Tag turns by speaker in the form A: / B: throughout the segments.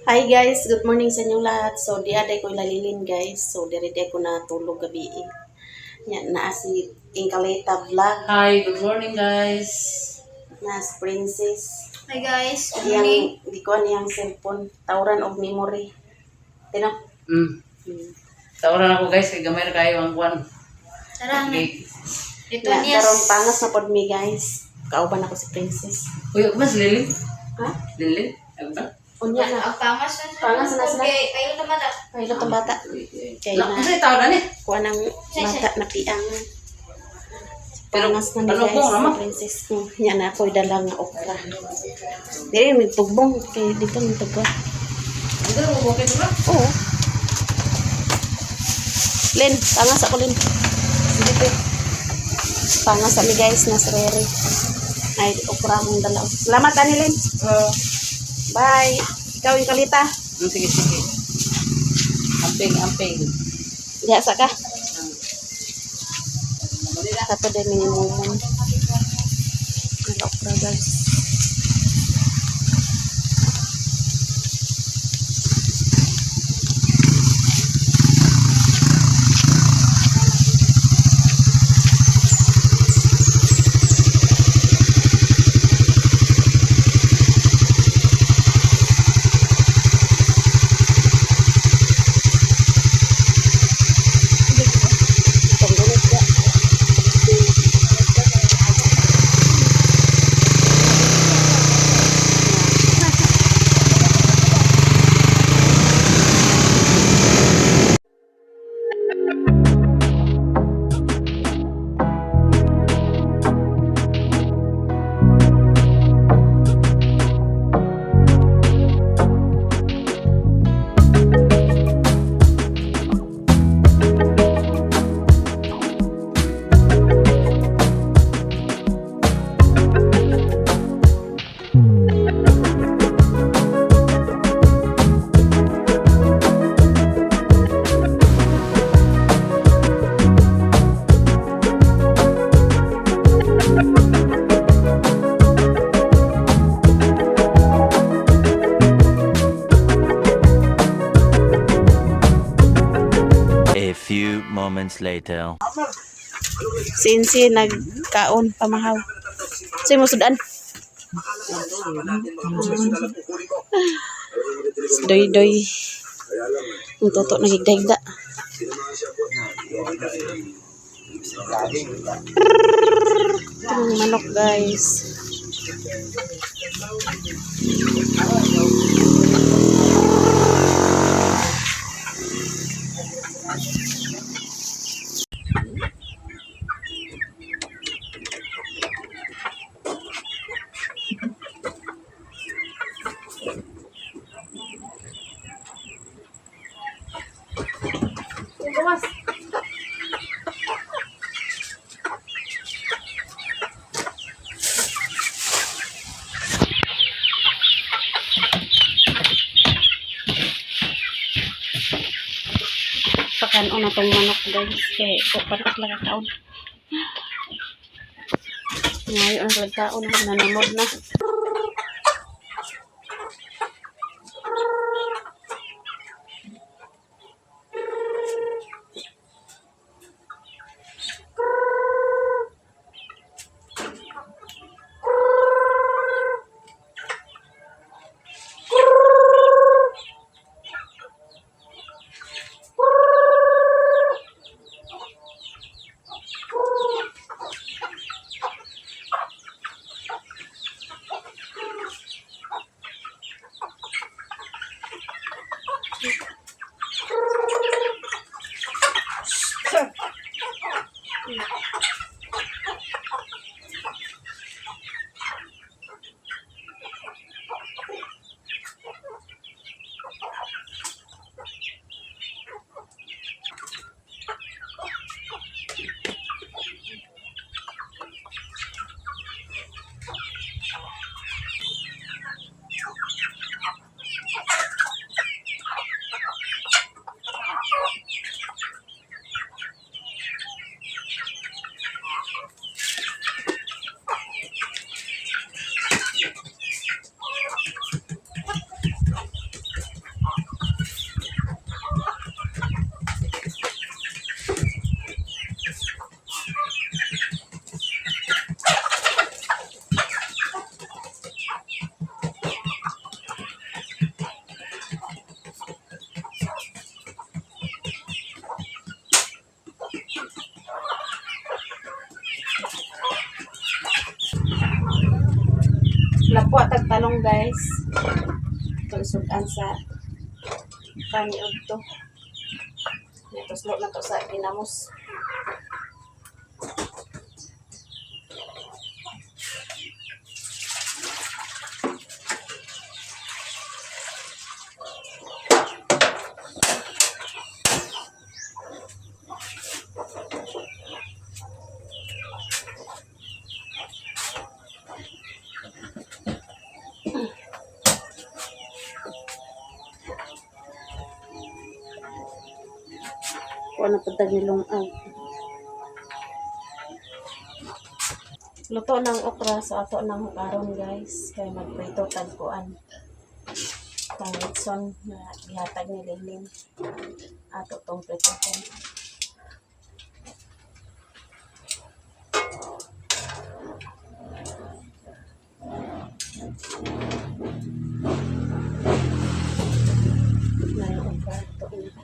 A: Hi guys, good morning sa inyong lahat. So, di aday ko ilalilin guys. So, dire ko na tulog gabi. Yan, naa si Inkaleta Vlog.
B: Hi, good morning guys.
A: Na si Princess.
C: Hi guys, good
A: Yang,
C: morning.
A: di ko niyang cellphone. Tawran og memory. Tino?
B: Tawaran ako guys, kay gamay na kayo ang kwan.
C: Tara na.
B: Okay.
C: Ito
A: Yan,
C: niya.
A: karon pangas na pod mi guys. Kauban ako si Princess.
B: Uy, mas Lilin?
A: Ha?
B: Lilin? Ano ba?
A: Unya na.
C: Ang pangas na.
A: Pangas na sila.
C: Okay, kayo naman na.
A: Kayo itong bata. Kaya na.
B: Kasi tawaran eh.
A: Kuha ng bata na piangan.
B: Pero,
A: Pangas na ni
B: ano
A: guys,
B: po, mama?
A: si Princess. Yan na ako'y dalang nga okra. Dili, may tugbong. Kaya dito may tugbong.
B: Ang gano'n mo, okay ba?
A: Oo. Len, pangas ako Len. Sige po. Pangas kami guys, nasrere. Ay, okra mong dalaw. Salamat ani Len. Bye. Ikaw yung kalita.
B: Sige, sige. Amping, amping.
A: Biasa ka? Satu deh minimum. Ang okra guys.
D: A few moments later.
A: Sinsi nagkaon pamahaw. Say mo sudan. Doy. Ang toto nagigdagda. Ang manok guys. Pakanon na tong manok guys. Kaya kung patas lang kaon. Ngayon ang nagkaon na nanunod na. talong guys. Ito isudan sa paniod to. Ito slow na to sa ginamos. Kuha na patag nilong luto ng okra sa ato ng karon guys. Kaya magprito tagpuan. Pangitson na ihatag ni Lilin. Ato tong prito ko. Na yung okra. Ito ina.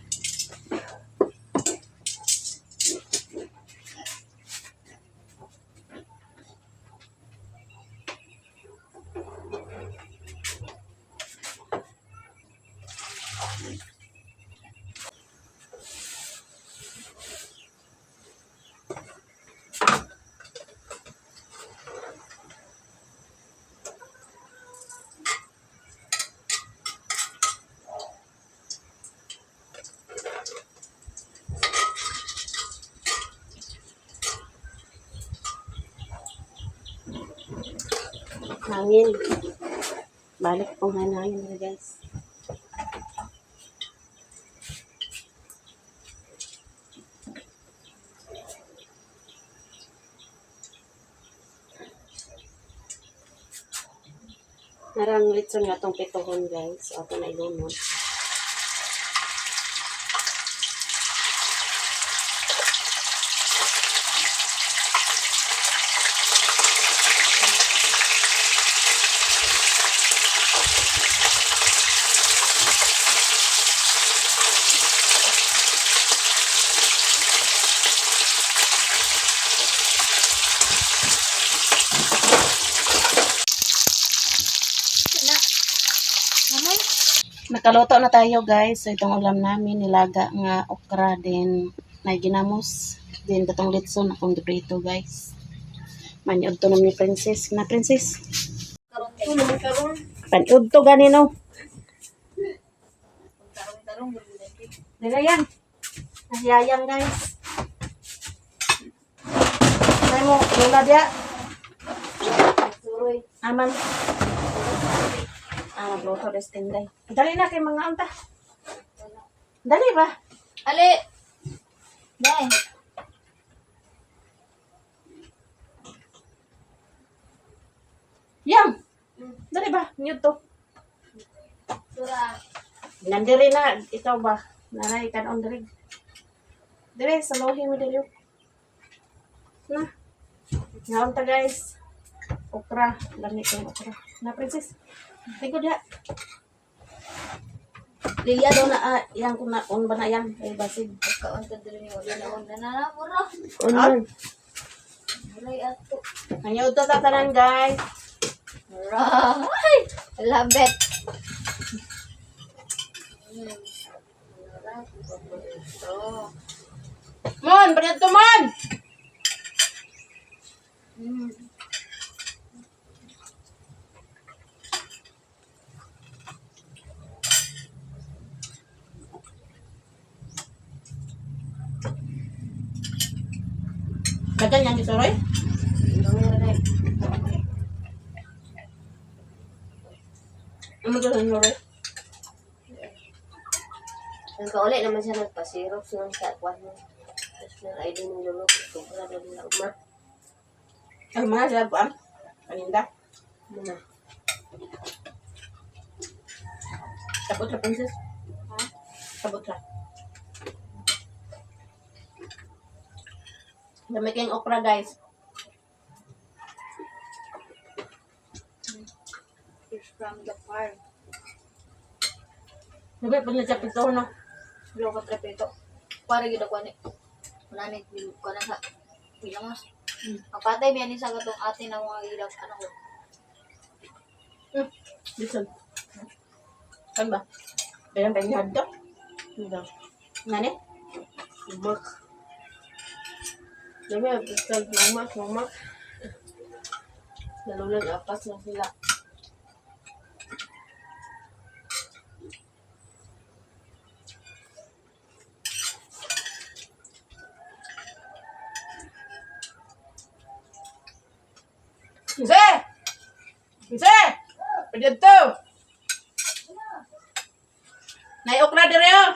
A: Hangin. Balik pong hangin na guys. Narang litson nga itong pitohon guys. Ako na ilunod. Nakaluto na tayo guys. So itong ulam namin nilaga nga okra din na ginamos. Din katong litson akong deprito guys. Maniud to naman ni Princess. Na Princess? Paniud to ganino. Dila yan. Nahiyayan guys. Ay mo, lula dia. Aman. Nagluto des tinday. Dali na kay mga anta. Dali ba?
C: Ali! Dai!
A: Yang! Dali ba? Mute to.
C: Sura!
A: Nandiri na. Ikaw ba? Nanay, kanon diri. Dili, saluhin mo diri. Na. Ngaon ta guys. Okra. Dami kong okra. Na, Princess. Tingko dia. Liya daw na, yang kung na-on ba na yan? Ay, basid.
C: Kaon ka diri ni wala na onda na na mura.
A: On.
C: Muray ato.
A: Hanya ito tatanan guys.
C: Mura! Ay! Love it!
A: Mon, banat to mon! Dagan yan dito, Roy? Ano to sa Roy?
C: Nagkauli naman siya nagpa-syrup ng sakwan mo. Tapos na ay din yung lulok. Wala na din ako ma.
A: Ay, mga sila po paninda.
C: Muna.
A: Tapos sa Princess.
C: Ha?
A: Sabot ra. Dami kayong okra guys.
C: Fish from the farm.
A: Sabi, pag nagsapit ko no.
C: Loko trapito. Para gid ako ni. Wala ni ko na sa pilamos. Ang patay biyan ni sa gatong ate na mga ilang ano ko.
A: Listen. Kan ba? Kaya tayo hadda. Nani?
C: Lumak. Dami, basta lumak. Lalo lang apas na sila.
A: Jose! Jose! Pwede to! Naiok na dire oh!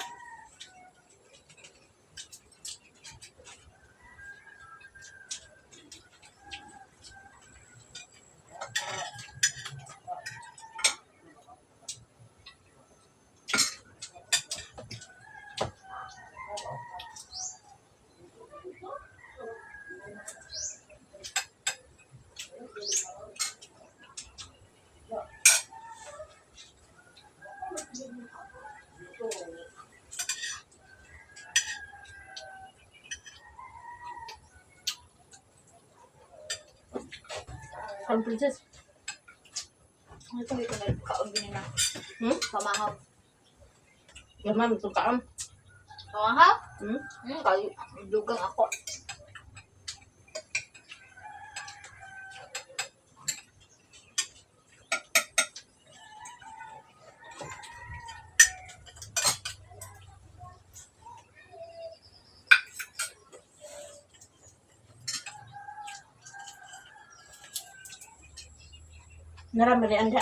A: Ang princess.
E: Ano ito ito nagkaon din na. Pamahaw.
A: Yaman, ito kaam.
E: Pamahaw?
A: Hmm?
E: Kayo, dugang ako.
A: Narami rin anda.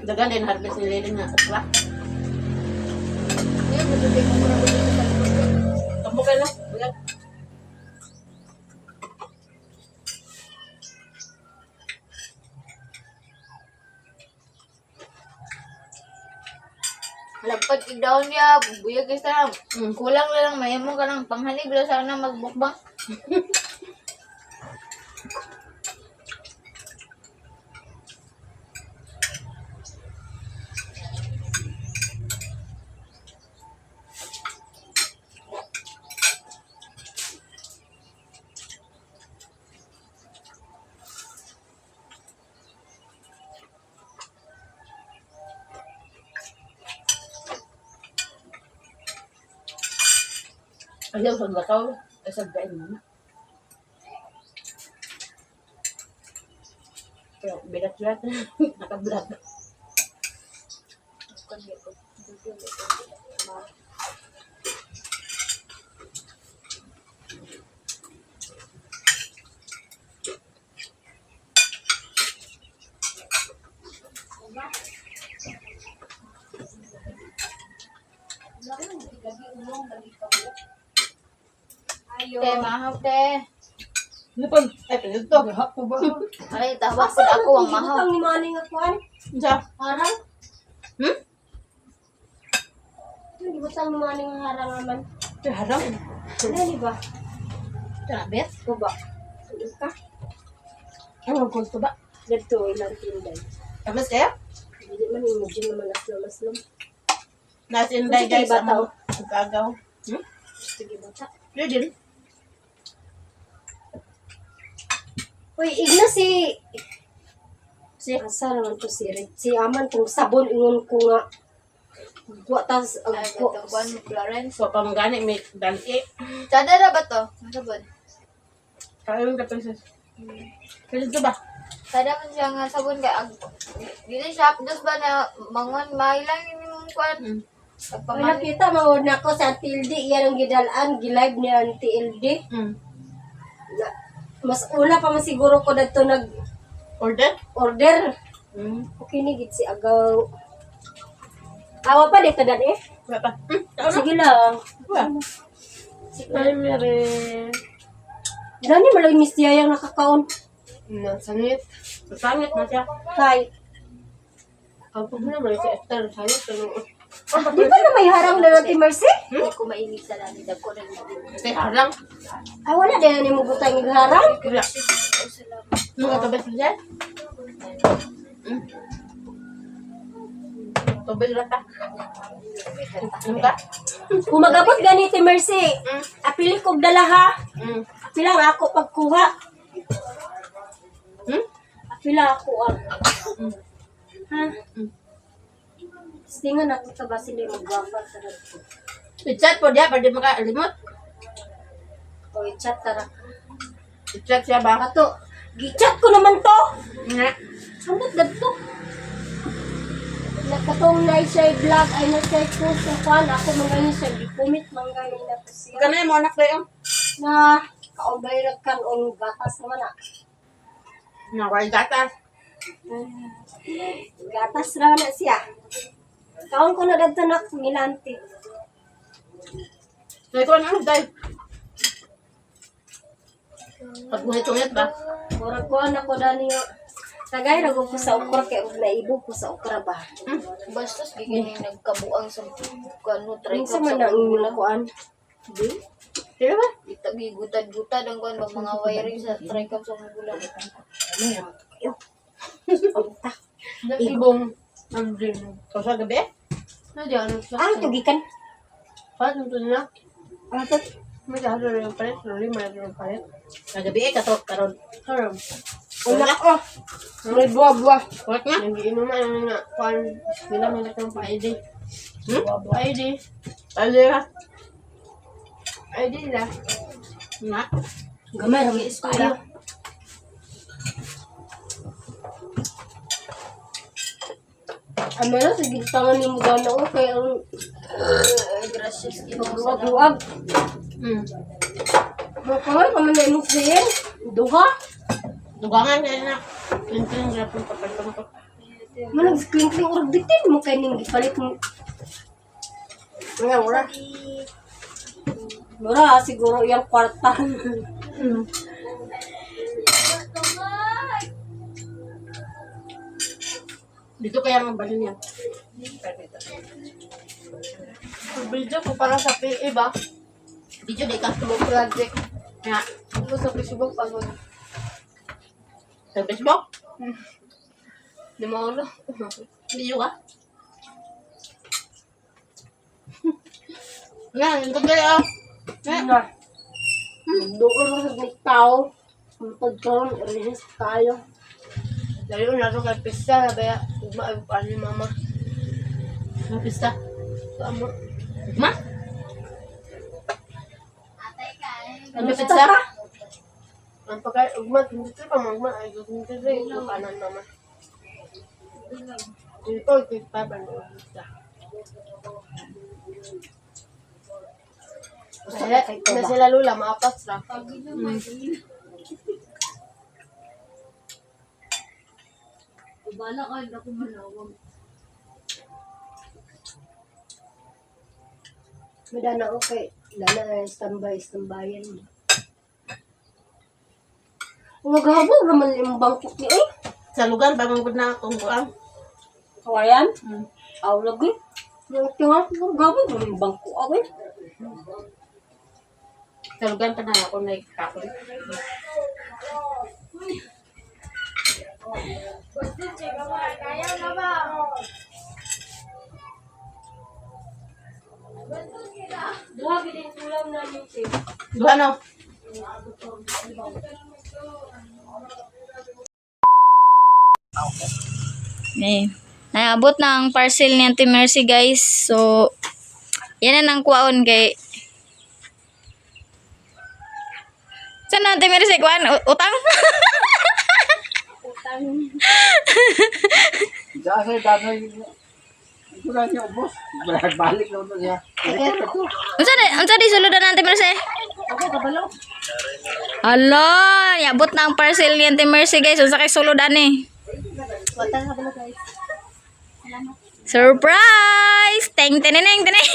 A: Dagan din harvest ni Lady nga. Diba?
E: Ngayon, matutay mo muna dito sa likod.
A: Kampo ka na. Bulag.
E: Lagpad i-down niya, buyag ka sa kulang lang mayamo ka ng panghalig lang sana magbukbang.
A: Ayaw sa lakaw. Ay sa gain mo na. Pero bilat-bilat. Nakabilat.
E: Te, mahaw te.
A: Ano pa? Ay, pinito. Hapo ba?
E: Ay, tawag po ako ang mahaw.
C: Ang ni Manny nga kuhan.
A: Sa?
C: Harang?
A: Hmm?
C: Hindi ba saan ni Manny nga harang naman?
A: Ito harang.
C: Ano, di ba?
E: Trabet?
C: Ito ba? Ano ka?
A: Ano ang gusto ba?
C: Dito, ilang tinday.
A: Kamas kaya?
C: Hindi man yung medyo naman aslam-aslam.
A: Nasinday
C: Gusto
A: guys
C: kayo
A: ang
C: bataw?
A: gagaw. Hmm?
C: Sige ba ta?
A: Yun din.
C: Uy, igna si... Asa naman to si Red. Si Aman kung sabon ingon ko nga. Buwa tas...
E: Ay,
C: ko.
E: ito buwan mo, Florence.
A: So, pamagani may dali.
E: Tada na ba to? Masabon?
A: Kaya ka princess. Pinito ba?
E: Tada man siya nga sabon ka. Dili siya dos ba na mangon mailang yung kuwan.
C: Ay,
E: Pagpamali.
C: nakita mawad na ko sa Auntie LD. Yan ang gidalaan. Gilive ni Auntie LD. Na, mas una pa man siguro ko dito
A: Order?
C: nag-order. Okay ni gid si Agaw. Awa pa dito dan eh.
A: Wala pa. Ano?
C: Sige lang.
A: Wala. Ay, mere.
C: Dani malay Miss Tia yang nakakaon.
A: Sangit. Sangit na siya.
C: Kay,
A: Ang problema na si Esther. Sangit.
C: di ba na may harang na natin Mercy?
E: Hindi ko mainig sa namin. Dagko na
A: Kasi harang.
C: Ay, wala din na mo butang yung harang.
A: Kaya. Mga kabas mo dyan? Tubig lang ta. Ano ka?
C: Kung magabot ganito, Mercy, apili kog dala ha. Apila nga ako pagkuha. Apila ako Ha? Tingan natin sa basili magwapa sa dito.
A: I-chat po diya, pwede makalimot.
C: O i-chat tara.
A: I-chat siya ba?
C: Ato, gi-chat ko naman to.
A: Nga.
C: Sandot dagto. Nakatong na siya vlog ay na siya ko sa kwan. Ako mga siya gipumit manggaling na to siya.
A: Kami mo anak kayo.
C: Na kaubay nagkaroon gatas naman
A: Naway gatas.
C: Gatas naman na siya. Kaon ko na dagto na milante.
A: So, ikaw ano, dahil? Pag ngunit-ngunit ba?
C: Murag ko na ko dani yo. Tagay na ko sa okra kay ug naibo ko sa okra ba.
E: Bastos giging nagkabuang sa kano try
C: Minsan man ang inyong kuan. Di?
A: Sino ba?
E: Itagi gutad-gutad ang kuan mga wiring sa tricep sa bulan.
C: Pagta.
A: Ibong. Ano din? Ikaw sa gabi? Ano di ano siya?
C: Ah, tugikan.
A: Paano ito nila?
C: Ah, to.
A: May dahalo rin yung palit. Luli, may dahalo yung palit. Sa gabi karon. Karon.
C: Una ko. May buwa-buwa.
A: Kulat nga?
B: Hindi mo man nga kuan nila man ng ID. ID.
A: Pwede ka?
B: ID nila.
A: Nga.
C: Gamay ra mi iskula. Amela sa gintangan ni mo gana o kay ang
E: Gracias
C: buwag-buwag. Makamay pa man na imong siyen. Duha.
A: Dugangan ka na. Pintin nga po papalong ko.
C: Manag squinkling or bitin mo kay ning gipalit mo.
A: Nga, wala.
C: Mura siguro yung kwarta.
A: Dito kaya ang balon yan.
B: Video ko para sa PE ba?
A: Dito di ka.
B: Tumo project.
A: Nga.
B: Ako sa Facebook pagod.
A: Sa Facebook?
B: Di mo ulo.
A: Video ka? Nga, yung kagay ah.
C: Na. Doon mo sa tao. Ang pagkaroon, release tayo.
B: Lalo na ito kay Pista na kaya ano ni mama.
A: Ang pista.
B: Amo.
A: Ma? Ano
C: Basta
A: pista?
C: ka?
B: Ang pagka ugma hindi pa magma ay hindi rin yung kanan mama. Dito kita ba no Pista. Na sila lula maapas ra.
C: Bala ka, ako malawag. Madana okay. Dana na standby-standbyan mo. Maghabog naman yung bangkok ni eh.
A: Sa lugar, bangod na akong buang.
C: Kawayan? Aw lagi. Yung tinga, maghabog naman yung bangkok ako eh.
A: Sa lugar pa na ako nagkakul.
C: Duha bilin tulang namin siya.
A: Duha no?
E: Eh, naabot na ang parcel ni Auntie Mercy, guys. So, yan na ang kuwaon kay... Saan na Auntie Mercy? Kuhaan? Utang?
F: Kasi danoy ito na niya ubos. Balik na ito siya.
E: Unsa di suludan Auntie Mercy? Hala, yabot na ang parcel ni Auntie Mercy, guys. Unsa kay suludan eh? Surprise! Teng teneneng teneng.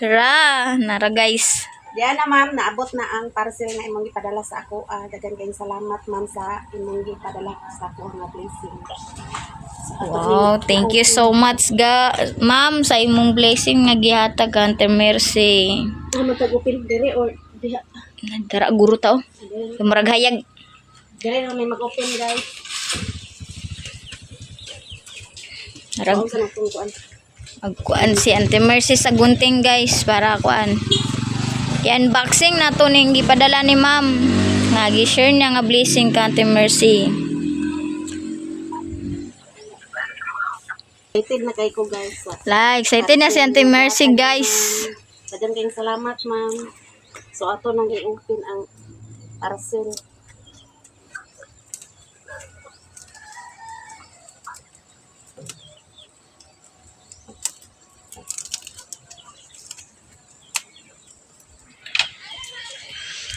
E: Tara, nara guys.
A: Diyan na ma'am, naabot na ang parcel na imong gipadala sa ako. Dagan kayong salamat ma'am sa imong gipadala sa ako nga blessing.
E: Wow, thank you so much ma'am sa imong blessing nga gihatag ka Auntie Mercy.
C: Ano tagupin dire or diha?
E: Tara guro ta oh. Murag hayag.
C: Dire na may mag-open guys.
E: Rag,
A: Huwag ka na kung kuan.
E: magkuan si Ate Mercy sa gunting guys para kuan. I-unboxing na to ning gipadala ni ma'am. Nga gi-share niya nga blessing ka Ate Mercy.
A: Excited na kay ko guys.
E: Excited na si Ate Mercy guys.
A: Dagan kayong salamat ma'am. So ato nang i-open ang parcel.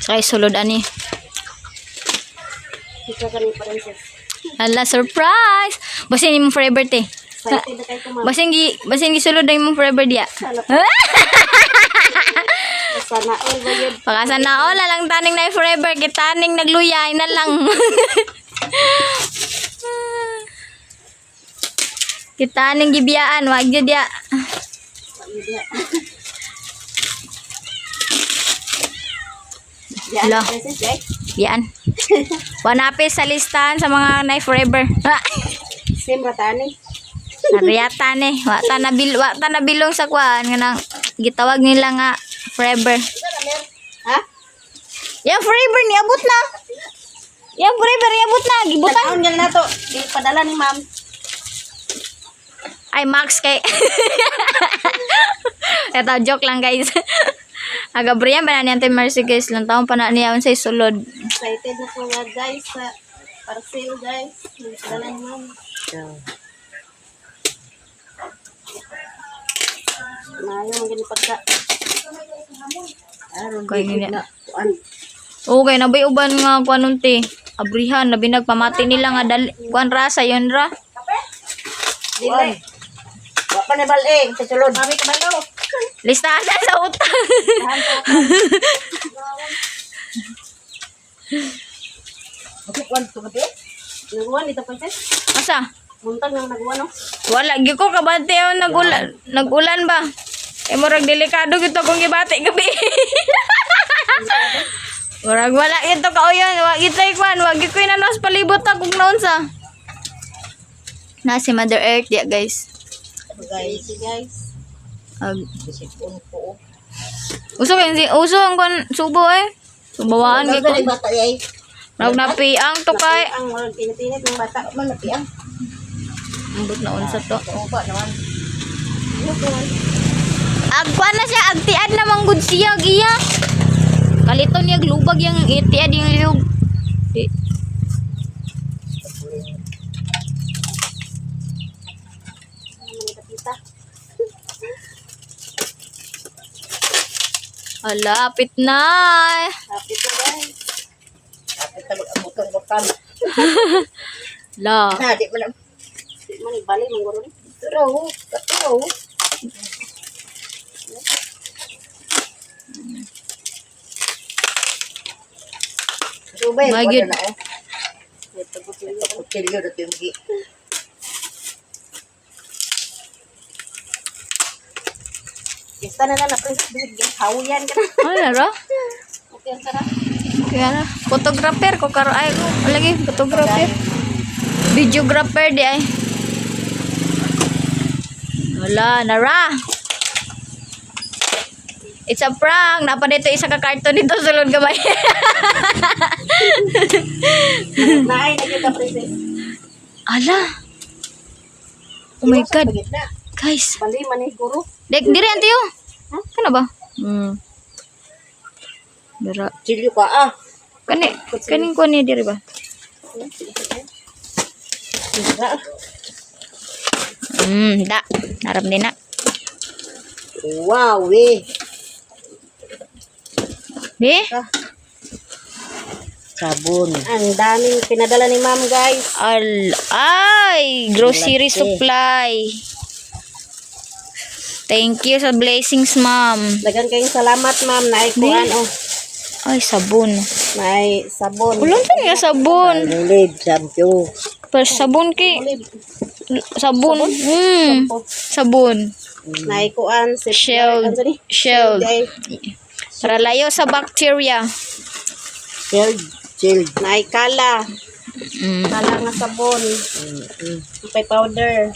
E: Sakay sulod ani.
A: Ika ka ni princess.
E: Hala, surprise! Basin imong forever te.
A: Excited na kay ko ma'am.
E: Basin gi sulod na imong forever dia.
A: Sana all ba yun?
E: Pagasa na lang taning na forever kay taning nagluyay na lang. Kita ning gibiyaan wag jud dia.
A: Yan,
E: Hello.
A: princess guys.
E: Yan. Wanape sa listahan sa mga na forever.
A: Same ratani.
E: Nariyata ni. Wa ta nabilong sa kuan nga nang gitawag nila nga forever.
A: Ha?
E: Yang forever ni abot na. Yang forever ni abot na gibutan.
A: Taon yan na to. Ipadala ni ma'am.
E: Ay Max kay. Eto joke lang guys. Aga Brian ba na ni Ate Mercy guys, lang taon pa na niya sa sulod.
A: Excited na ko nga guys sa parcel guys. Ipadala ni ma'am. Mayo ang ganun pagka.
E: Kay niya.
A: Kuan.
E: Okay, nabay uban nga kuan unti. Abrihan labi nagpamati nila nga kuan rasa yon ra.
A: Dili. Wa pa ni baling sa sulod. Sabi ka balo.
E: Listahan na sa utang.
A: Okay, kuan to ba? Naguan dito pa sis.
E: Asa?
A: Buntag nang naguan no.
E: Wala gi ko kabante on nagulan ba? Eh murag delikado gito kung gibati gabi. Murag wala ito kauyon, wa gitay kwan, wa gi ko inanos palibot ta kung naon sa. Na si Mother Earth dia guys.
A: Guys.
E: Uso ang kon subo eh. Subawaan gi ko.
A: Bata yay.
E: Rag napiang to kay.
A: Ang walang tinit-tinit ng bata man napiang.
E: Ambot na unsa to.
A: Oba naman.
E: Agkuan na siya, agtiad na manggod siya giya. Kaliton niya glubag yung itiad yung liog. Di. Alapit na.
A: Happy to guys.
B: Kapit na mag-abutan ko kan.
E: La.
B: Na, di mo lang.
A: Man ibali man guro ni.
B: Turo, katuro. Subay,
E: My
B: wala
E: God.
B: na oh.
A: Ito po sila.
B: Kutilyo na tinggi.
A: Kista na na princess big hawian ka na.
E: Ano ra?
A: Okay tara.
E: Kaya na. Photographer ko karo ay ko. Lagi photographer. Videographer di ay. Wala na ra. It's a prank. Napa dito isa ka karton dito sulod gamay.
A: Naay na kita princess.
E: Ala. Oh my God.
B: Gitna.
E: Guys.
A: Bali man ni guro.
E: Dek, diri antiyo. Ha? Kana ba? Dara.
B: Silyo ka ah.
E: Kaning ko ni diri ba?
B: Gitna.
E: Da. Naram din na.
B: Wow, eh.
E: Di?
B: Sabon.
A: Ang daming pinadala ni ma'am guys.
E: Ay, grocery
B: Laki.
E: supply. Thank you sa blessings, ma'am.
A: Dagan kayong salamat ma'am. Naay kuan oh.
E: Ay, sabon.
A: May sabon.
E: Ulan to niya sabon.
B: Nulid, sabyo.
E: Pero sabon ki. Sabon. Sabon.
A: Naay kuan si
E: Shield. Shield. Para layo sa bacteria.
B: Shield.
A: Naay kala.
E: Mm.
A: Kala nga sabon. May powder.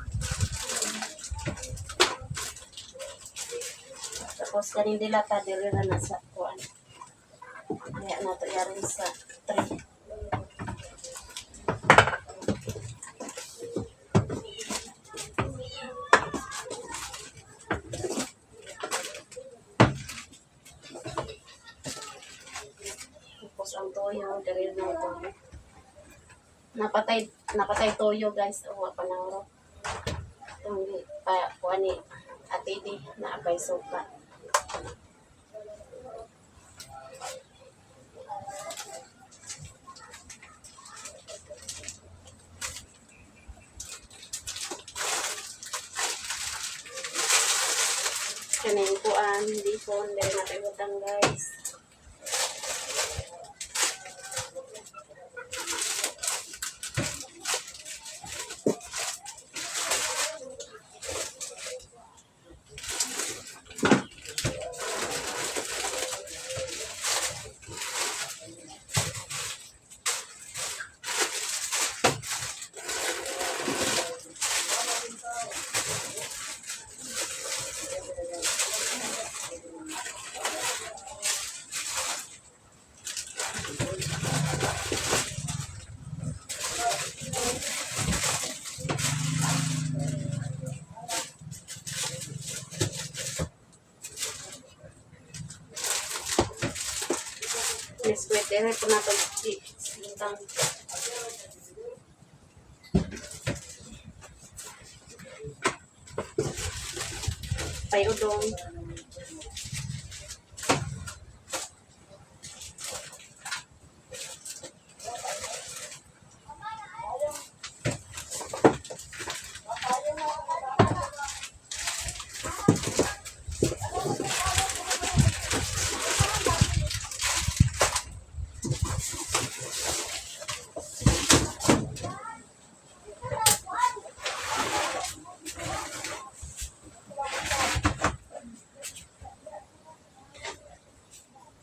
A: Tapos kanin dilata dili na nasa kuan. Kaya nato yarin sa tray. Tapos ang toyo dili na ito. Napatay toyo guys, o panangro. Itong pa kuan ni Ate Di na abay suka. Kanin kuan, dipon, dahil natin utang guys. Yes, pwede rin po natin sintang. Payudong.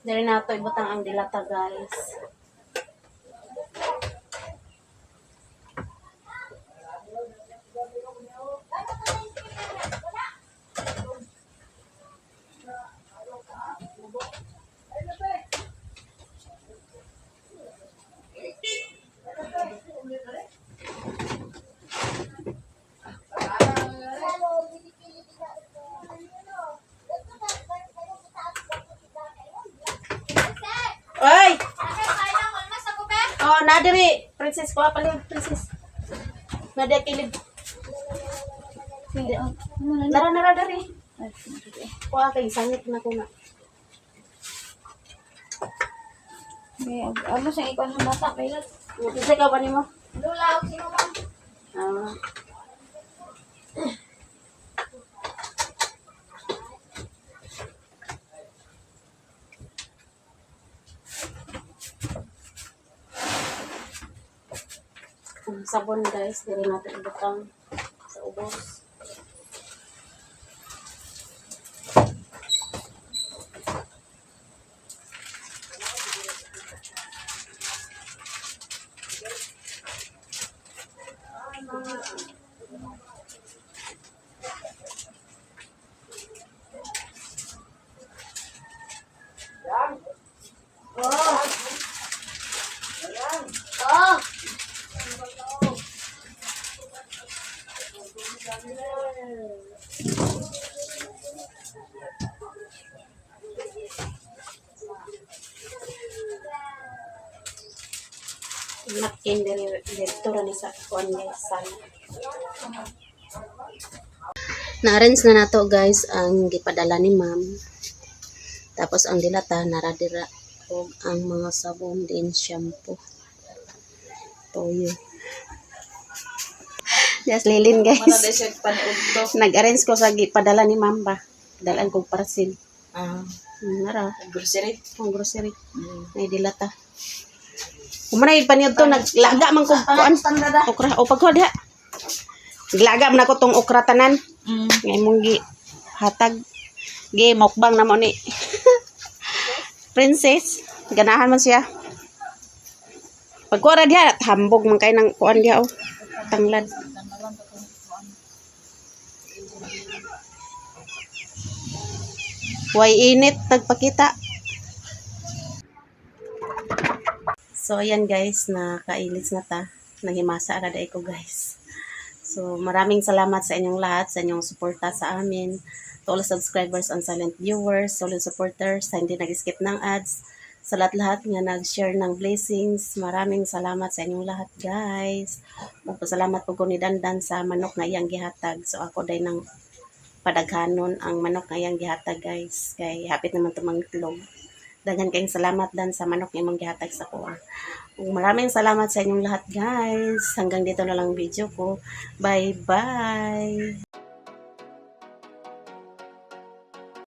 A: Dari nato ibutang ang dilata guys. Oy! Oh, nadiri. Princess, kuha pala princess. Nadia kilid. Hindi, oh. Nara, dari. Kuha kay sangit na ko na.
E: Ano sa ikon ng bata, kailan?
A: Kasi ka ba ni mo?
E: Lula, sino ba?
A: Ah. Ang sabon guys, dili natin ibutang sa ubos. Napkin dito rin sa kuan guys sana. Na-arrange na nato guys ang gipadala ni ma'am. Tapos ang dilata naradira og ang mga sabon din shampoo. Toyo. Just lilin guys. Nag-arrange ko sa gipadala ni ma'am ba. Dalan kong parcel. Nara.
B: Grocery.
A: Ang grocery. May dilata. Kumanay paniod to naglaga man kog kuan okra o pagko diha. Naglaga man ako tong okra tanan. Ngay mong gi hatag gi mukbang na mo ni. Princess, ganahan man siya. Pagko ra diha hambog man kay nang kuan diha oh. Tanglad. Way init, tagpakita. So, ayan guys, nakailis na ta. Nahimasa agad ko guys. So, maraming salamat sa inyong lahat, sa inyong suporta sa amin. To all subscribers and silent viewers, solid supporters, sa hindi nag-skip ng ads. Sa lahat-lahat nga nag-share ng blessings. Maraming salamat sa inyong lahat guys. Magpasalamat po ko ni Dandan sa manok na iyang gihatag. So, ako day ng padaghanon ang manok na iyang gihatag guys. Kay hapit naman ito mangitlog. Daghan kayong salamat dan sa manok na imong gihatag sa kuha. Maraming salamat sa inyong lahat guys. Hanggang dito na lang video ko. Bye bye.